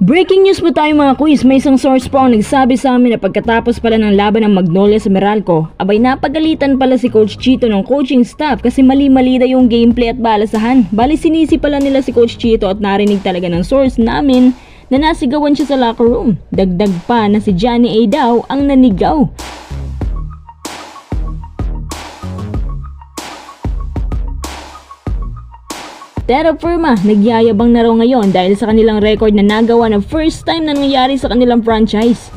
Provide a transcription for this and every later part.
Breaking news po tayo mga quiz. May isang source po ang nagsabi sa amin na pagkatapos pala ng laban ng Magnolia sa Meralco, abay napagalitan pala si Coach Chito ng coaching staff kasi mali-mali na yung gameplay at balasahan. Bali sinisi pala nila si Coach Chito at narinig talaga ng source namin na nasigawan siya sa locker room. Dagdag pa na si Johnny A daw ang nanigaw. Terra Firma, nagyayabang na raw ngayon dahil sa kanilang record na nagawa na first time na nangyayari sa kanilang franchise.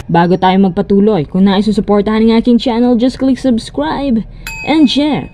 Bago tayo magpatuloy, kung nais susuportahan ng aking channel, just click subscribe and share.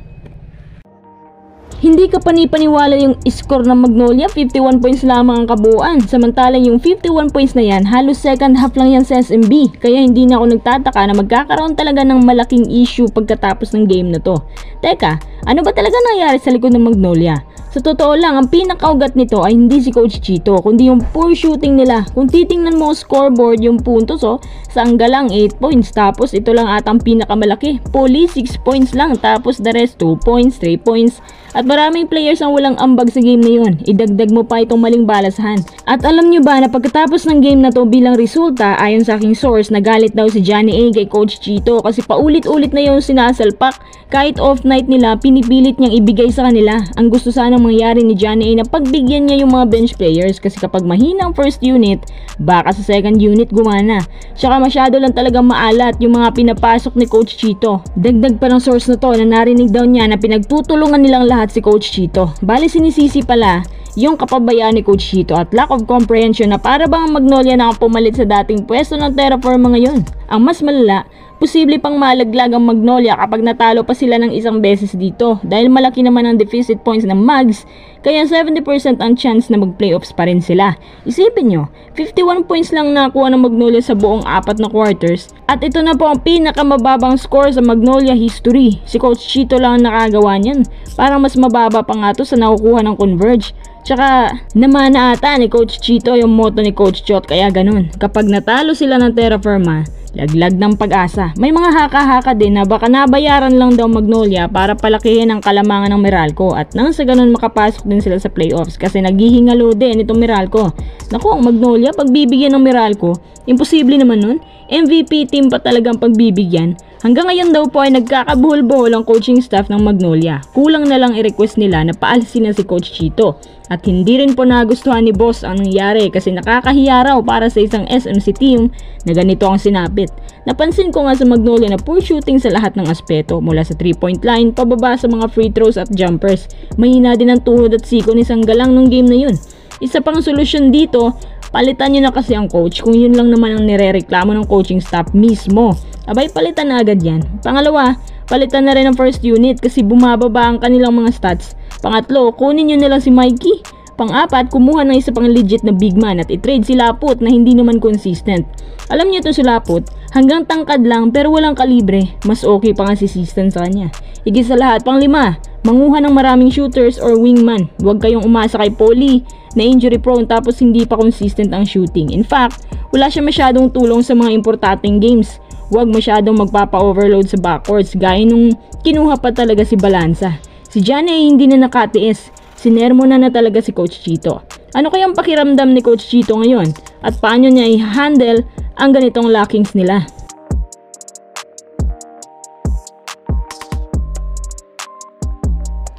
Hindi ka panipaniwala yung score ng Magnolia, 51 points lamang ang kabuuan. Samantalang yung 51 points na yan, halos second half lang yan sa SMB. Kaya hindi na ako nagtataka na magkakaroon talaga ng malaking issue pagkatapos ng game na to. Teka, ano ba talaga nangyari sa likod ng Magnolia? Sa totoo lang, ang pinakaugat nito ay hindi si Coach Chito, kundi yung poor shooting nila. Kung titingnan mo scoreboard yung puntos, sa anggalang 8 points, tapos ito lang atang pinakamalaki. Poli 6 points lang, tapos the rest 2 points, 3 points. At maraming players ang walang ambag sa game na yun. Idagdag mo pa itong maling balasahan. At alam nyo ba na pagkatapos ng game na to bilang resulta, ayon sa aking source, nagalit daw si Johnny A kay Coach Chito kasi paulit-ulit na yung sinasalpak. Kahit off night nila, pinipilit niyang ibigay sa kanila. Ang gusto sanang mangyari ni Johnny A na pagbigyan niya yung mga bench players kasi kapag mahina ang first unit, baka sa second unit gumana. Tsaka masyado lang talagang maalat yung mga pinapasok ni Coach Chito. Dagdag pa ng source na to na narinig daw niya na pinagtutulungan nilang lahat si Coach Chito. Bali sinisisi pala yung kapabayaan ni Coach Chito at lack of comprehension na para bang ang Magnolia na pumalit sa dating pwesto ng Terra Firma ngayon. Ang mas malala, posible pang malaglag ang Magnolia kapag natalo pa sila ng isang beses dito dahil malaki naman ang deficit points ng Mags, kaya 70% ang chance na mag-playoffs pa rin sila. Isipin nyo, 51 points lang nakuha ng Magnolia sa buong 4 na quarters at ito na po ang pinakamababang score sa Magnolia history. Si Coach Chito lang ang nakagawa niyan. Parang mas mababa pa nga to sa nakukuha ng Converge. Tsaka namana ata ni Coach Chito yung motto ni Coach Chot, kaya ganun. Kapag natalo sila ng Terra Firma, laglag ng pag-asa. May mga haka-haka din na baka nabayaran lang daw Magnolia para palakihin ang kalamangan ng Meralco at nang sa ganun makapasok din sila sa playoffs kasi naghihingalo din itong Meralco. Naku, ang Magnolia pagbibigyan ng Meralco, imposible naman nun. MVP team pa talagang pagbibigyan. Hanggang ngayon daw po ay nagkakabuhol-buhol ang coaching staff ng Magnolia. Kulang na lang i-request nila na paalisin na si Coach Chito. At hindi rin po nagustuhan ni boss ang nangyari kasi nakakahiya raw para sa isang SMC team na ganito ang sinapit. Napansin ko nga sa Magnolia na poor shooting sa lahat ng aspeto mula sa 3-point line pababa sa mga free throws at jumpers. Mahina din ang tuhod at siko ni Sanggalang nung game na yun. Isa pang solusyon dito, palitan nyo na kasi ang coach kung yun lang naman ang nirereklamo ng coaching staff mismo. Abay, palitan na agad yan. Pangalawa, palitan na rin ang first unit kasi bumababa ang kanilang mga stats. Pangatlo, kunin nyo na lang si Mikey. Pang-apat, kumuha ng isa pang legit na big man at i-trade si Laput na hindi naman consistent. Alam nyo ito si Laput, hanggang tangkad lang pero walang kalibre, mas okay pa nga si Sistan sa kanya. Higit sa lahat, pang-lima, manguha ng maraming shooters or wingman. Huwag kayong umasa kay Poli na injury prone tapos hindi pa consistent ang shooting. In fact, wala siya masyadong tulong sa mga importanteng games. Huwag masyadong magpapa-overload sa backcourts gaya nung kinuha pa talaga si Balanza. Si Johnny ay hindi na nakatiis. Sinermo na talaga si Coach Chito. Ano kayang pakiramdam ni Coach Chito ngayon? At paano niya i-handle ang ganitong lackings nila?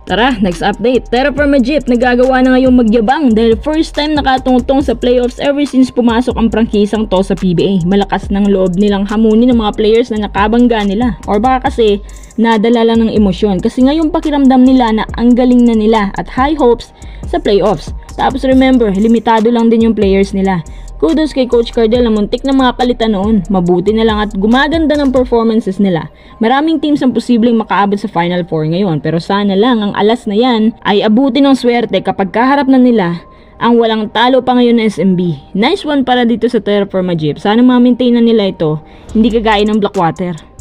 Tara, next update. Terra Firma Jeep nagagawa na ngayong magyabang dahil first time nakatungtong sa playoffs ever since pumasok ang prangkisang to sa PBA. Malakas ng loob nilang hamunin ng mga players na nakabangga nila. Or baka kasi nadala lang ng emosyon kasi ngayong pakiramdam nila na ang galing na nila at high hopes sa playoffs. Tapos remember, limitado lang din yung players nila. Kudos kay Coach Cardel na muntik na mapalitan noon. Mabuti na lang at gumaganda ng performances nila. Maraming teams ang posibleng makaabot sa Final 4 ngayon pero sana lang ang alas na yan ay abuti ng swerte kapag kaharap na nila ang walang talo pa ngayon na SMB. Nice one para dito sa Terra Firma Jeep. Sana ma-maintain na nila ito, hindi kagaya ng Blackwater.